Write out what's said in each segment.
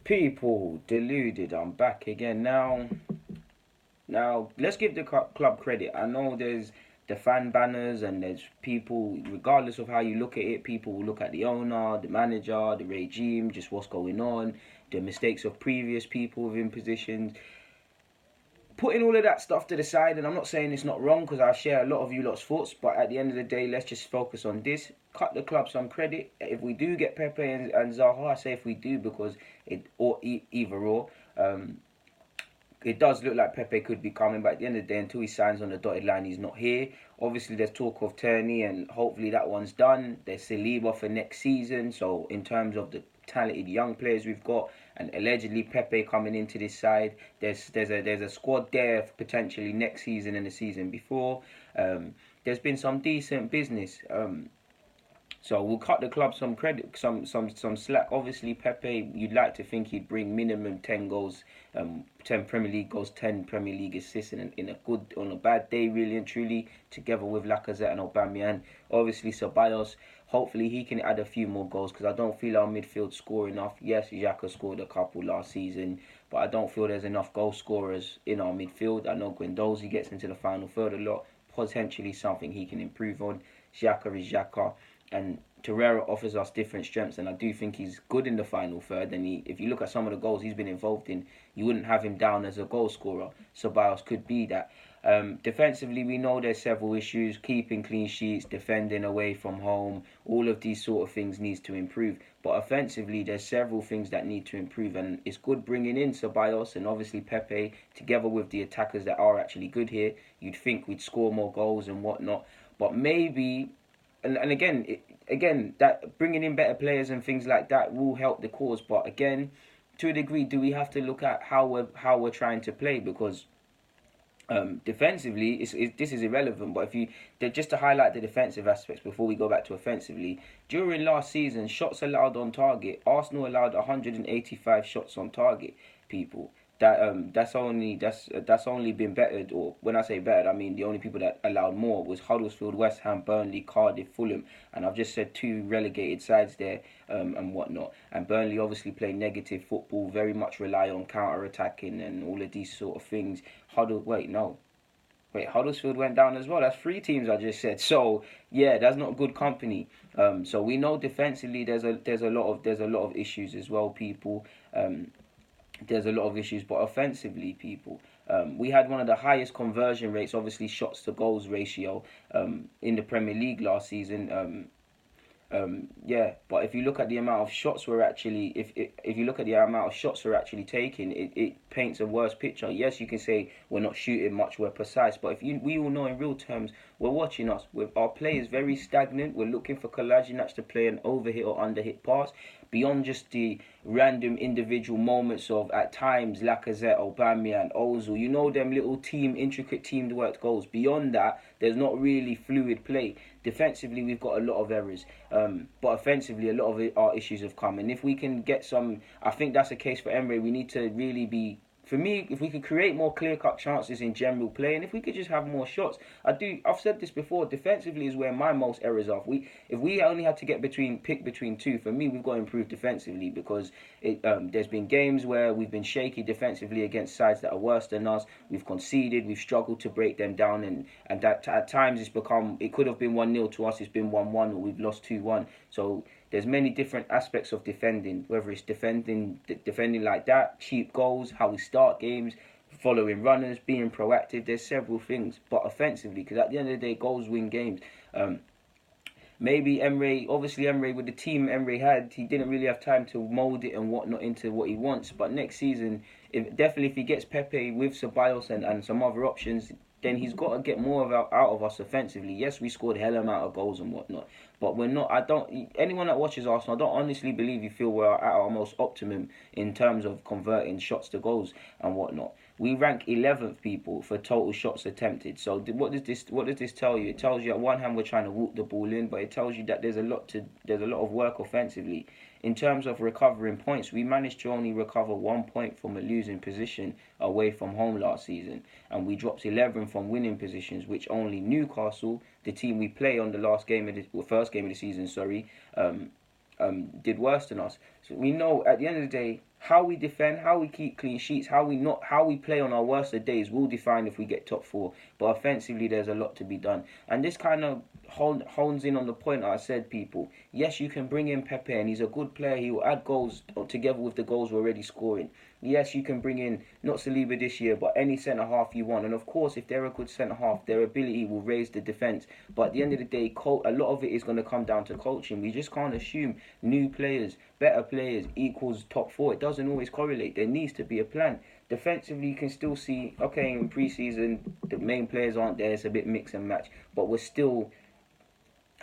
People, deluded. I'm back again now. Now, let's give the club credit. I know there's the fan banners and there's people, regardless of how you look at it, people will look at the owner, the manager, the regime, just what's going on, the mistakes of previous people within positions. Putting all of that stuff to the side, and I'm not saying it's not wrong because I share a lot of you lot's thoughts, but at the end of the day, let's just focus on this. Cut the club some credit. If we do get Pepe and Zaha, I say if we do because either or. It does look like Pepe could be coming, but at the end of the day, until he signs on the dotted line, he's not here. Obviously, there's talk of Turney, and hopefully that one's done. There's Saliba for next season. So, in terms of the talented young players we've got, and allegedly Pepe coming into this side, there's a squad there for potentially next season and the season before. There's been some decent business. So we'll cut the club some credit, some slack. Obviously, Pepe, you'd like to think he'd bring minimum 10 goals, 10 Premier League goals, 10 Premier League assists in a good, on a bad day, really and truly, together with Lacazette and Aubameyang. Obviously, Ceballos, hopefully he can add a few more goals because I don't feel our midfield score enough. Yes, Xhaka scored a couple last season, but I don't feel there's enough goal scorers in our midfield. I know Guendouzi gets into the final third a lot, potentially something he can improve on. Xhaka is Xhaka. And Torreira offers us different strengths, and I do think he's good in the final third. And if you look at some of the goals he's been involved in, you wouldn't have him down as a goal scorer. Ceballos could be that. Defensively, we know there's several issues: keeping clean sheets, defending away from home. All of these sort of things needs to improve. But offensively, there's several things that need to improve, and it's good bringing in Ceballos and obviously Pepe together with the attackers that are actually good here. You'd think we'd score more goals and whatnot, but maybe. And again, that bringing in better players and things like that will help the cause. But again, to a degree, do we have to look at how we're trying to play? Because defensively, this is irrelevant. But if you just to highlight the defensive aspects before we go back to offensively, during last season, shots allowed on target, Arsenal allowed 185 shots on target. People. That's only been bettered, or when I say bettered, I mean the only people that allowed more was Huddersfield, West Ham, Burnley, Cardiff, Fulham, and I've just said two relegated sides there, and whatnot. And Burnley obviously play negative football, very much rely on counter attacking and all of these sort of things. Huddersfield went down as well. That's three teams I just said. So yeah, that's not good company. So we know defensively there's a lot of issues as well, people. There's a lot of issues, but offensively, people, we had one of the highest conversion rates, obviously shots to goals ratio, in the Premier League last season. But if you look at the amount of shots we're actually, if you look at the amount of shots we're actually taking, it paints a worse picture. Yes, you can say we're not shooting much, we're precise, but we all know in real terms, we're watching us. With our play is very stagnant. We're looking for Kolasinac to play an overhit or underhit pass. Beyond just the random individual moments of, at times, Lacazette, Aubameyang, Ozil, you know, them little intricate team work goals. Beyond that, there's not really fluid play. Defensively, we've got a lot of errors. But offensively, a lot of our issues have come. And if we can get some, I think that's a case for Emre. We need to really be, for me, if we could create more clear-cut chances in general play, and if we could just have more shots. I've said this before, defensively is where my most errors are. If we only had to pick between two, for me, we've got to improve defensively, because there's been games where we've been shaky defensively against sides that are worse than us. We've conceded, we've struggled to break them down, and that at times it could have been 1-0 to us, it's been 1-1, or we've lost 2-1. So there's many different aspects of defending, whether it's defending like that, cheap goals, how we start games, following runners, being proactive. There's several things, but offensively, because at the end of the day, goals win games. Maybe Emre, with the team Emre had, he didn't really have time to mould it and whatnot into what he wants. But next season, if he gets Pepe with Ceballos and some other options, then he's got to get more out of us offensively. Yes, we scored a hell amount of goals and whatnot, but we're not. Anyone that watches Arsenal, I don't honestly believe you feel we're at our most optimum in terms of converting shots to goals and whatnot. We rank 11th, people, for total shots attempted. So what does this tell you? It tells you, at one hand, we're trying to walk the ball in, but it tells you that there's a lot of work offensively. In terms of recovering points, we managed to only recover 1 point from a losing position away from home last season, and we dropped 11 from winning positions, which only Newcastle, the team we play on the first game of the season, did worse than us. So we know at the end of the day, how we defend, how we keep clean sheets, how we play on our worst of days will define if we get top four. But offensively, there's a lot to be done, and this kind of hones in on the point I said, people. Yes, you can bring in Pepe, and he's a good player. He will add goals together with the goals we're already scoring. Yes, you can bring in not Saliba this year, but any centre half you want. And of course, if they're a good centre half, their ability will raise the defence. But at the end of the day, a lot of it is going to come down to coaching. We just can't assume new players, better players equals top four. It doesn't always correlate. There needs to be a plan. Defensively, you can still see, okay, in pre-season, the main players aren't there. It's a bit mix and match. But we're still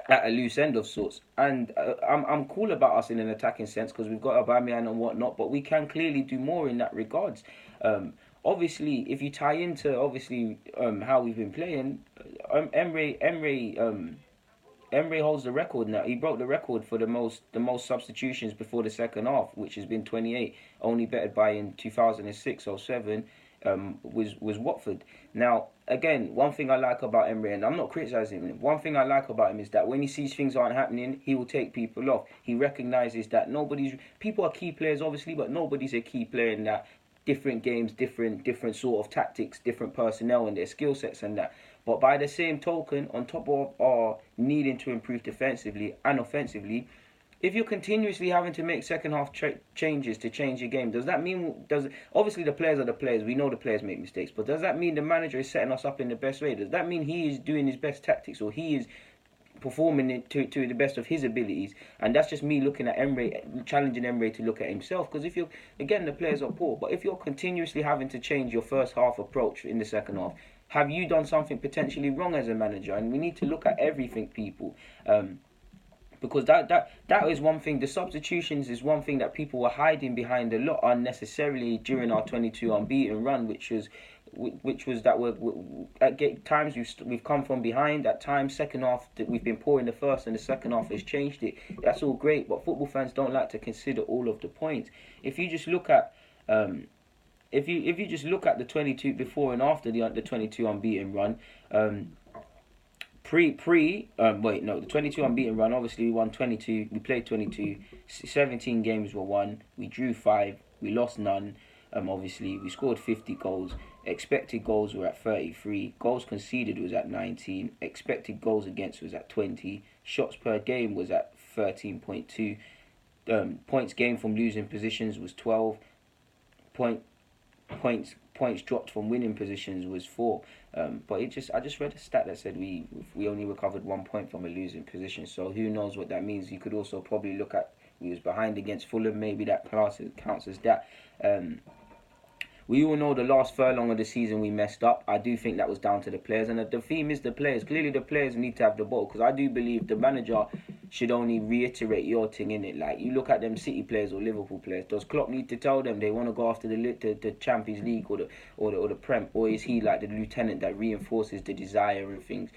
at a loose end of sorts. And I'm cool about us in an attacking sense because we've got Aubameyang and whatnot, but we can clearly do more in that regards. Obviously, if you tie into how we've been playing, Emre holds the record now. He broke the record for the most substitutions before the second half, which has been 28, only bettered by in 2006 or 7. Was Watford. Now, again, one thing I like about Emre, and I'm not criticising him, one thing I like about him is that when he sees things aren't happening, he will take people off. He recognises that people are key players, obviously, but nobody's a key player in that. Different games, different sort of tactics, different personnel and their skill sets and that. But by the same token, on top of our needing to improve defensively and offensively, if you're continuously having to make second half changes to change your game, does that mean obviously the players are the players, we know the players make mistakes, but does that mean the manager is setting us up in the best way? Does that mean he is doing his best tactics, or he is performing it to the best of his abilities? And that's just me looking at Emre, challenging Emre to look at himself, because if you're, again, the players are poor, but if you're continuously having to change your first half approach in the second half, have you done something potentially wrong as a manager? And we need to look at everything, people. Because that is one thing. The substitutions is one thing that people were hiding behind a lot unnecessarily during our 22 unbeaten run, which was that we're at times we've come from behind. At times, second half that we've been poor in the first, and the second half has changed it. That's all great, but football fans don't like to consider all of the points. If you just look at if you just look at the 22 before and after the 22 unbeaten run. The 22 unbeaten run, obviously we won 22, we played 22, 17 games were won, we drew 5, we lost none, obviously we scored 50 goals, expected goals were at 33, goals conceded was at 19, expected goals against was at 20, shots per game was at 13.2, points gained from losing positions was 12, points dropped from winning positions was 4. But I just read a stat that said we only recovered 1 point from a losing position. So who knows what that means? You could also probably look at we was behind against Fulham. Maybe that counts as that. We all know the last furlong of the season we messed up. I do think that was down to the players, and the theme is the players. Clearly, the players need to have the ball, because I do believe the manager should only reiterate your thing in it. Like, you look at them City players or Liverpool players. Does Klopp need to tell them they want to go after the Champions League or the Prem, or is he like the lieutenant that reinforces the desire and things?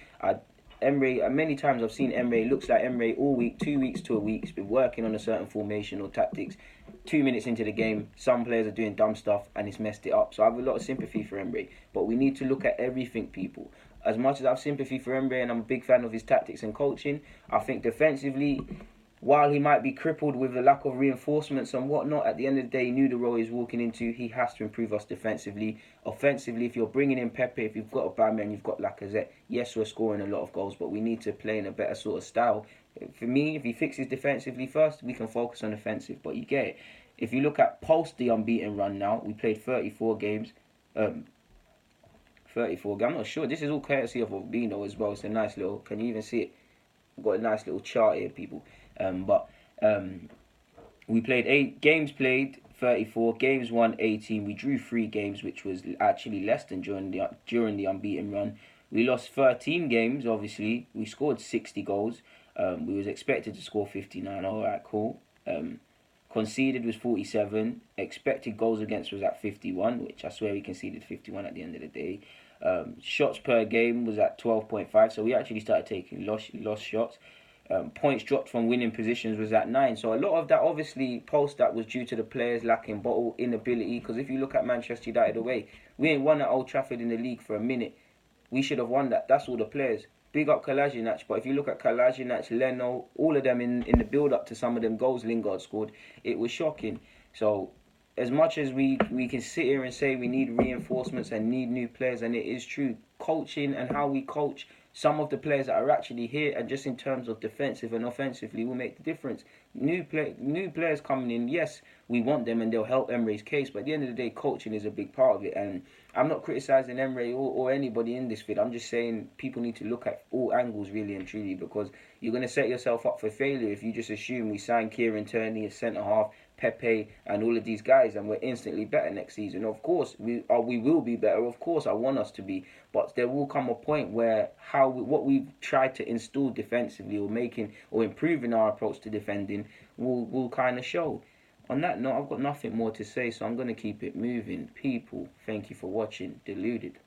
Emre, many times I've seen Emre, looks like Emre all week, 2 weeks to a week. He's been working on a certain formation or tactics. 2 minutes into the game, some players are doing dumb stuff and it's messed it up. So I have a lot of sympathy for Emre. But we need to look at everything, people. As much as I have sympathy for Emre and I'm a big fan of his tactics and coaching, I think defensively, while he might be crippled with the lack of reinforcements and whatnot, at the end of the day, he knew the role he was walking into. He has to improve us defensively. Offensively, if you're bringing in Pepe, if you've got Aubameyang, you've got Lacazette, yes, we're scoring a lot of goals, but we need to play in a better sort of style. For me, if he fixes defensively first, we can focus on offensive, but you get it. If you look at post the unbeaten run now, we played 34 games. 34 games, I'm not sure. This is all courtesy of Obino as well. It's a nice little, can you even see it? We've got a nice little chart here, people. We played 8 games played, 34 games won, 18. We drew 3 games, which was actually less than during the unbeaten run. We lost 13 games. Obviously, we scored 60 goals. We was expected to score 59. All right, cool. Conceded was 47. Expected goals against was at 51, which I swear we conceded 51 at the end of the day. Shots per game was at 12.5, so we actually started taking lost shots. Points dropped from winning positions was at 9. So a lot of that, obviously, post that was due to the players lacking bottle inability. Because if you look at Manchester United away, we ain't won at Old Trafford in the league for a minute. We should have won that. That's all the players. Big up Kolasinac, but if you look at Kolasinac, Leno, all of them in the build-up to some of them goals Lingard scored, it was shocking. So as much as we can sit here and say we need reinforcements and need new players, and it is true, coaching and how we coach some of the players that are actually here, and just in terms of defensive and offensively, will make the difference. New players coming in, yes, we want them and they'll help Emre's case, but at the end of the day, coaching is a big part of it. And I'm not criticising Emre or anybody in this field. I'm just saying people need to look at all angles really and truly, because you're going to set yourself up for failure if you just assume we sign Kieran Tierney as centre half, Pepe and all of these guys, and we're instantly better next season. Of course, we will be better. Of course, I want us to be, but there will come a point where what we've tried to install defensively or improving our approach to defending will kind of show. On that note, I've got nothing more to say, so I'm going to keep it moving. People, thank you for watching Deluded.